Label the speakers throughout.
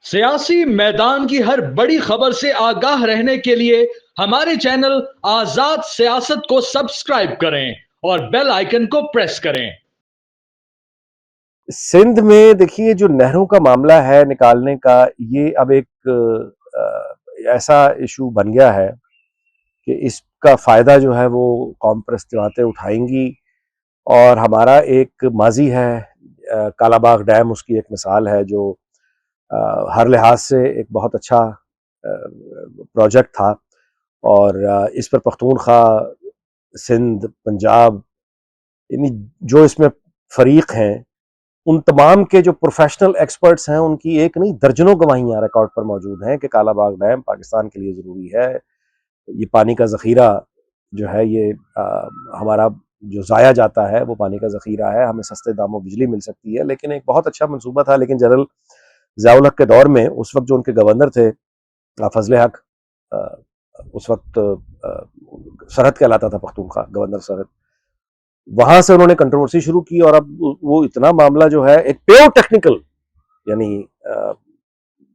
Speaker 1: सियासी मैदान की हर बड़ी खबर से आगाह रहने के लिए हमारे चैनल आजाद सियासत को सब्सक्राइब करें और बेल आइकन को प्रेस करें।
Speaker 2: सिंध में देखिए जो नहरों का मामला है निकालने का, ये अब एक ऐसा इशू बन गया है कि इसका फायदा जो है वो कौम परस्त जमातें उठाएंगी। और हमारा एक माजी है, कालाबाग डैम उसकी एक मिसाल है जो हर लिहाज से एक बहुत अच्छा प्रोजेक्ट था। और इस पर पख्तूनख्वा, सिंध, पंजाब, यानी जो इसमें फरीक हैं, उन तमाम के जो प्रोफेशनल एक्सपर्ट्स हैं उनकी एक नहीं दर्जनों गवाहियां रिकॉर्ड पर मौजूद हैं कि कालाबाग डैम पाकिस्तान के लिए ज़रूरी है। ये पानी का ज़ख़ीरा जो है ये हमारा जो ज़ाया जाता है वो पानी का ज़ख़ीरा है, हमें सस्ते दामों बिजली मिल सकती है। लेकिन एक बहुत अच्छा मंसूबा था, लेकिन जनरल ज़ियाउल हक के दौर में उस वक्त जो उनके गवर्नर थे फजल हक, उस वक्त सरहद कहलाता था पख्तूनख्वा, गवर्नर सरहद, वहां से उन्होंने कंट्रोवर्सी शुरू की। और अब वो इतना मामला जो है एक प्योर टेक्निकल, यानी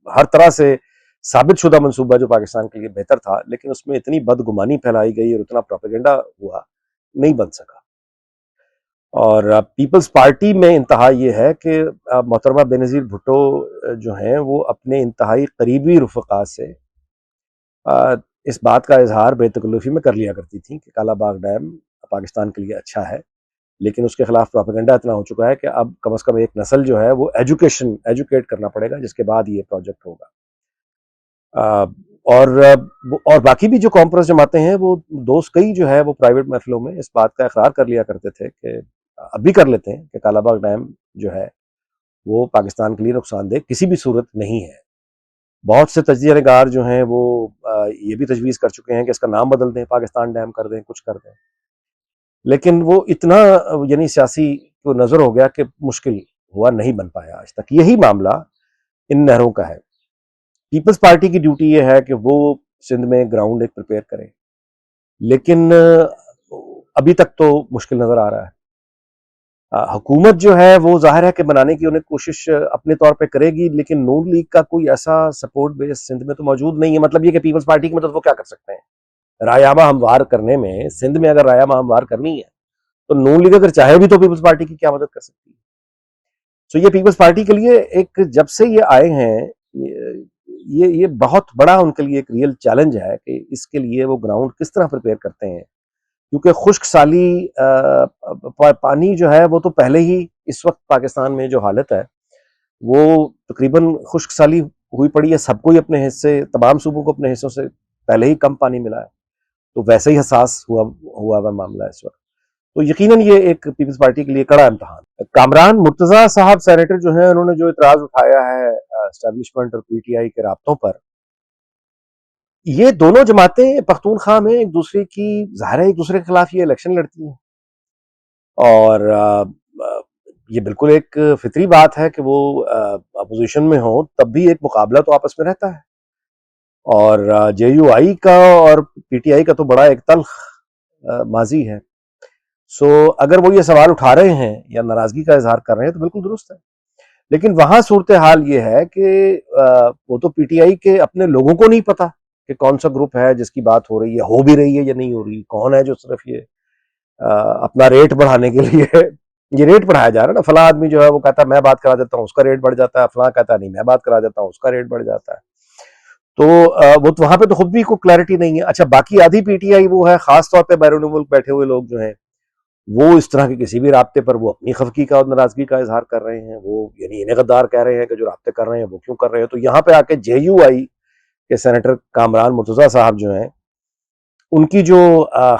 Speaker 2: हर तरह से साबित शुदा मंसूबा जो पाकिस्तान के लिए बेहतर था, लेकिन उसमें इतनी बदगुमानी फैलाई गई और इतना प्रोपेगेंडा हुआ, नहीं बन सका। और पीपल्स पार्टी में इंतहा ये है कि मोहतरमा बेनज़ीर भुट्टो जो हैं वो अपने इंतहाई करीबी रफ़क़ा से इस बात का इजहार बेतकल्लुफ़ी में कर लिया करती थी कि कालाबाग डैम पाकिस्तान के लिए अच्छा है, लेकिन उसके खिलाफ प्रोपेगेंडा इतना हो चुका है कि अब कम से कम एक नस्ल जो है वो एजुकेट करना पड़ेगा, जिसके बाद ये प्रोजेक्ट होगा। और बाकी भी जो कॉम्प्रेस जमाते हैं वो दोस्त कई जो है वो प्राइवेट महफिलों में इस बात का इकरार कर लिया करते थे कि अभी कर लेते हैं कि कालाबाग डैम जो है वो पाकिस्तान के लिए नुकसानदेह किसी भी सूरत नहीं है। बहुत से तजिया निगार जो हैं वो ये भी तजवीज़ कर चुके हैं कि इसका नाम बदल दें, पाकिस्तान डैम कर दें, कुछ कर दें। लेकिन वो इतना यानी सियासी को नज़र हो गया कि मुश्किल हुआ, नहीं बन पाया आज तक। यही मामला इन नहरों का है। पीपल्स पार्टी की ड्यूटी ये है कि वो सिंध में ग्राउंड एक प्रिपेयर करें, लेकिन अभी तक तो मुश्किल नज़र आ रहा है। हुकूमत जो है वो जाहिर है कि बनाने की उन्हें कोशिश अपने तौर पे करेगी, लेकिन नून लीग का कोई ऐसा सपोर्ट बेस सिंध में तो मौजूद नहीं है। मतलब ये कि पीपल्स पार्टी की मदद वो क्या कर सकते हैं रायामा हमवार करने में? सिंध में अगर रायामा हमवार करनी है तो नून लीग अगर चाहे भी तो पीपल्स पार्टी की क्या मदद कर सकती है? तो ये पीपल्स पार्टी के लिए एक, जब से ये आए हैं, ये बहुत बड़ा उनके लिए एक रियल चैलेंज है कि इसके लिए वो ग्राउंड किस तरह प्रिपेयर करते हैं। क्योंकि खुश्क साली पानी जो है वो तो पहले ही इस वक्त पाकिस्तान में जो हालत है वो तकरीबन खुश्क साली हुई पड़ी है। सबको ही अपने हिस्से, तमाम सूबों को अपने हिस्सों से पहले ही कम पानी मिला है, तो वैसे ही हसास हुआ मामला है इस वक्त। तो यकीनन ये एक पीपल्स पार्टी के लिए कड़ा इम्तहान। कामरान मुर्तजा साहब सेनेटर जो है, उन्होंने जो इतराज उठाया है एस्टेब्लिशमेंट और पीटीआई के राब्तों पर, ये दोनों जमातें पख्तूनख्वा में एक दूसरे की, ज़ाहिर है एक दूसरे के खिलाफ ये इलेक्शन लड़ती हैं। और ये बिल्कुल एक फितरी बात है कि वो अपोजिशन में हो, तब भी एक मुकाबला तो आपस में रहता है। और जेयूआई का और पीटीआई का तो बड़ा एक तल्ख माजी है। सो अगर वो ये सवाल उठा रहे हैं या नाराजगी का इजहार कर रहे हैं तो बिल्कुल दुरुस्त है। लेकिन वहां सूरत हाल ये है कि वो तो पीटीआई के अपने लोगों को नहीं पता कि कौन सा ग्रुप है जिसकी बात हो रही है, हो भी रही है या नहीं हो रही, कौन है जो सिर्फ ये अपना रेट बढ़ाने के लिए ये रेट बढ़ाया जा रहा है ना। फला आदमी जो है वो कहता है मैं बात करा देता हूँ, उसका रेट बढ़ जाता है, फला कहता है नहीं मैं बात करा देता हूँ, उसका रेट बढ़ जाता है। तो वो तो वहां पे तो खुद भी कोई क्लैरिटी नहीं है। अच्छा, बाकी आधी पीटीआई वो है, खास तौर पे बैरून मुल्क बैठे हुए लोग जो हैं वो इस तरह के किसी भी राब्ते पर वो अपनी खफकी का और नाराजगी का इजहार कर रहे हैं। वो यानी इन्हें गद्दार कह रहे हैं कि जो राब्ते कर रहे हैं वो क्यों कर रहे हैं। तो यहाँ पे आके जेयूआई के सेनेटर कामरान मुर्तजा साहब जो हैं, उनकी जो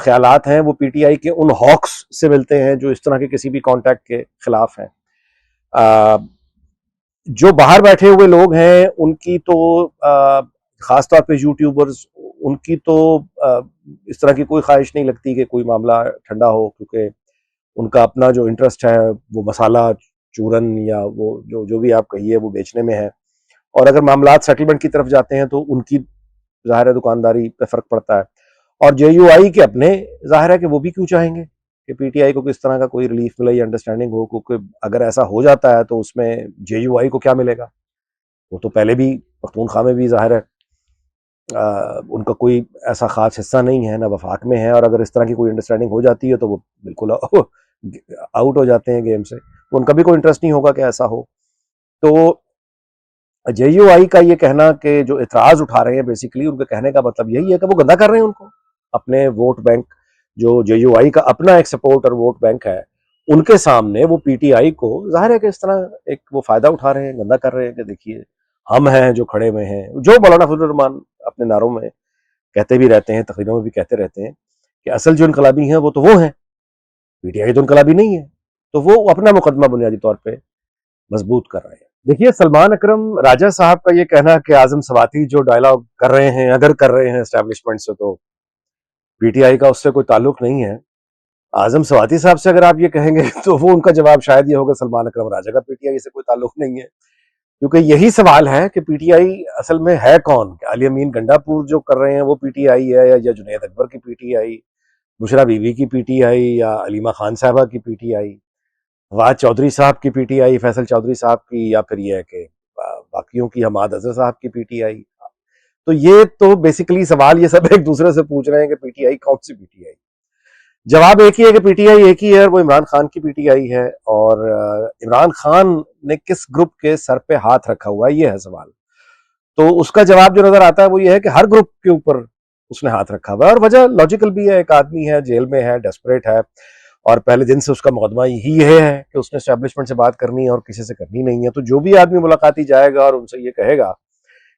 Speaker 2: ख्यालात हैं वो पीटीआई के उन हॉक्स से मिलते हैं जो इस तरह के किसी भी कॉन्टैक्ट के खिलाफ हैं। जो बाहर बैठे हुए लोग हैं उनकी तो खास तौर पे यूट्यूबर्स, उनकी तो इस तरह की कोई ख्वाहिश नहीं लगती कि कोई मामला ठंडा हो, क्योंकि उनका अपना जो इंटरेस्ट है वो मसाला चूरन या वो जो भी आप कहिए वो बेचने में है। और अगर मामला सेटलमेंट की तरफ जाते हैं तो उनकी ज़ाहिर है दुकानदारी पे फर्क पड़ता है। और जेयूआई के अपने ज़ाहिर है कि वो भी क्यों चाहेंगे कि पीटीआई को किस तरह का कोई रिलीफ मिले या अंडरस्टैंडिंग हो, क्योंकि अगर ऐसा हो जाता है तो उसमें जेयूआई को क्या मिलेगा? وہ تو پہلے بھی پختونخوا میں بھی ظاہر ہے ان کا کوئی ایسا خاص حصہ نہیں ہے، نہ وفاق میں ہے، اور اگر اس طرح کی کوئی انڈرسٹینڈنگ ہو جاتی ہے تو وہ بالکل آؤٹ ہو جاتے ہیں گیم سے، ان کا بھی کوئی انٹرسٹ نہیں ہوگا کہ ایسا ہو۔ تو جے یو آئی کا یہ کہنا کہ جو اعتراض اٹھا رہے ہیں بیسیکلی ان کے کہنے کا مطلب یہی ہے کہ وہ گندا کر رہے ہیں ان کو، اپنے ووٹ بینک، جو جے یو آئی کا اپنا ایک سپورٹ اور ووٹ بینک ہے ان کے سامنے وہ پی ٹی آئی کو ظاہر ہے کہ اس طرح ایک وہ فائدہ اٹھا رہے ہیں، گندا کر رہے ہیں کہ دیکھیے ہم ہیں جو کھڑے ہوئے ہیں، جو مولانا فضل الرحمان اپنے نعروں میں کہتے بھی رہتے ہیں، تقریروں میں بھی کہتے رہتے ہیں کہ اصل جو انقلابی ہیں وہ تو وہ ہیں، پی ٹی آئی تو انقلابی نہیں ہے، تو وہ اپنا مقدمہ بنیادی طور پہ مضبوط کر رہے ہیں۔ دیکھیے سلمان اکرم راجہ صاحب کا یہ کہنا کہ اعظم سواتی جو ڈائلاگ کر رہے ہیں، اگر کر رہے ہیں اسٹیبلشمنٹ سے، تو پی ٹی آئی کا اس سے کوئی تعلق نہیں ہے۔ اعظم سواتی صاحب سے اگر آپ یہ کہیں گے تو وہ ان کا جواب شاید یہ ہوگا سلمان اکرم راجہ کا پی ٹی آئی سے کوئی تعلق نہیں ہے، کیونکہ یہی سوال ہے کہ پی ٹی آئی اصل میں ہے کون؟ کہ علی امین گنڈا پور جو کر رہے ہیں وہ پی ٹی آئی ہے، یا جنید اکبر کی پی ٹی آئی، بشرا بیوی کی پی ٹی آئی، یا علیمہ خان صاحبہ کی P T I, Fawad Chaudhry صاحب کی P T I, Faisal Chaudhry صاحب کی، یا پھر یہ ہے کہ باقیوں کی حماد اظہر صاحب کی پی ٹی آئی۔ تو یہ تو بیسیکلی سوال یہ سب ایک دوسرے سے پوچھ رہے ہیں کہ پی ٹی آئی کون سی پی ٹی آئی؟ جواب ایک ہی ہے کہ پی ٹی آئی ایک ہی ہے، اور وہ عمران خان کی پی ٹی آئی ہے، اور عمران خان نے کس گروپ کے سر پہ ہاتھ رکھا ہوا ہے یہ ہے سوال۔ تو اس کا جواب جو نظر آتا ہے وہ یہ ہے کہ ہر گروپ کے اوپر اس نے ہاتھ رکھا ہوا ہے، اور وجہ لاجیکل بھی ہے، ایک آدمی ہے جیل میں ہے، ڈیسپریٹ ہے، اور پہلے دن سے اس کا مقدمہ یہی ہے کہ اس نے اسٹیبلشمنٹ سے بات کرنی ہے اور کسی سے کرنی نہیں ہے۔ تو جو بھی آدمی ملاقاتی جائے گا اور ان سے یہ کہے گا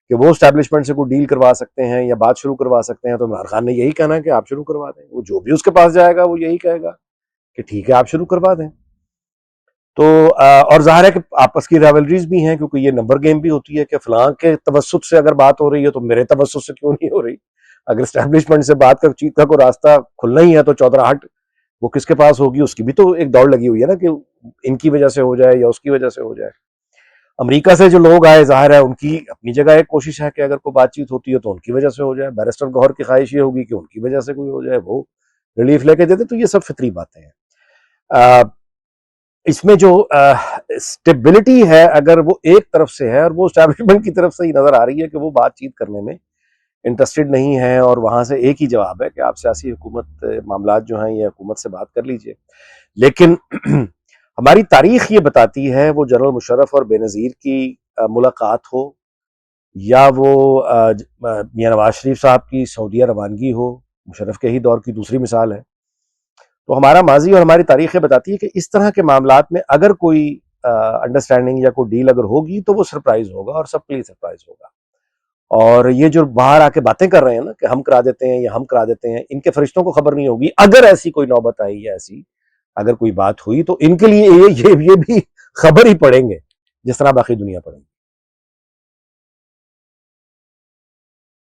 Speaker 2: کہ وہ اسٹیبلشمنٹ سے کوئی ڈیل کروا سکتے ہیں یا بات شروع کروا سکتے ہیں، تو عمران خان نے یہی کہنا ہے کہ آپ شروع کروا دیں۔ وہ جو بھی اس کے پاس جائے گا وہ یہی کہے گا کہ ٹھیک ہے آپ شروع کروا دیں۔ تو اور ظاہر ہے کہ آپس کی ریولریز بھی ہیں، کیونکہ یہ نمبر گیم بھی ہوتی ہے کہ فلاں کے توسط سے اگر بات ہو رہی ہے تو میرے توسط سے کیوں نہیں ہو رہی؟ اگر اسٹیبلشمنٹ سے بات کا چیز کا کوئی راستہ کھلنا ہی ہے تو چودراہٹ وہ کس کے پاس ہوگی؟ اس کی بھی تو ایک دوڑ لگی ہوئی ہے نا کہ ان کی وجہ سے ہو جائے یا اس کی وجہ سے ہو جائے۔ امریکہ سے جو لوگ آئے ظاہر ہے ان کی اپنی جگہ ایک کوشش ہے کہ اگر کوئی بات چیت ہوتی ہے تو ان کی وجہ سے ہو جائے، بیرسٹر گوہر کی خواہش یہ ہوگی کہ ان کی وجہ سے کوئی ہو جائے، وہ ریلیف لے کے دیتے۔ تو یہ سب فطری باتیں ہیں۔ اس میں جو اسٹیبلٹی ہے اگر وہ ایک طرف سے ہے، اور وہ اسٹیبلشمنٹ کی طرف سے ہی نظر آ رہی ہے کہ وہ بات چیت کرنے میں انٹرسٹڈ نہیں ہے، اور وہاں سے ایک ہی جواب ہے کہ آپ سیاسی حکومت معاملات جو ہیں یہ حکومت سے بات کر لیجئے۔ لیکن ہماری تاریخ یہ بتاتی ہے، وہ جنرل مشرف اور بے نظیر کی ملاقات ہو، یا وہ میاں نواز شریف صاحب کی سعودیہ روانگی ہو، مشرف کے ہی دور کی دوسری مثال ہے، تو ہمارا ماضی اور ہماری تاریخ یہ بتاتی ہے کہ اس طرح کے معاملات میں اگر کوئی انڈرسٹینڈنگ یا کوئی ڈیل اگر ہوگی تو وہ سرپرائز ہوگا، اور سب کے لیے سرپرائز ہوگا۔ اور یہ جو باہر آ کے باتیں کر رہے ہیں نا کہ ہم کرا دیتے ہیں یا ہم کرا دیتے ہیں، ان کے فرشتوں کو خبر نہیں ہوگی اگر ایسی کوئی نوبت آئی یا ایسی اگر کوئی بات ہوئی تو ان کے لیے یہ بھی خبر ہی پڑیں گے جس طرح باقی دنیا پڑیں گے۔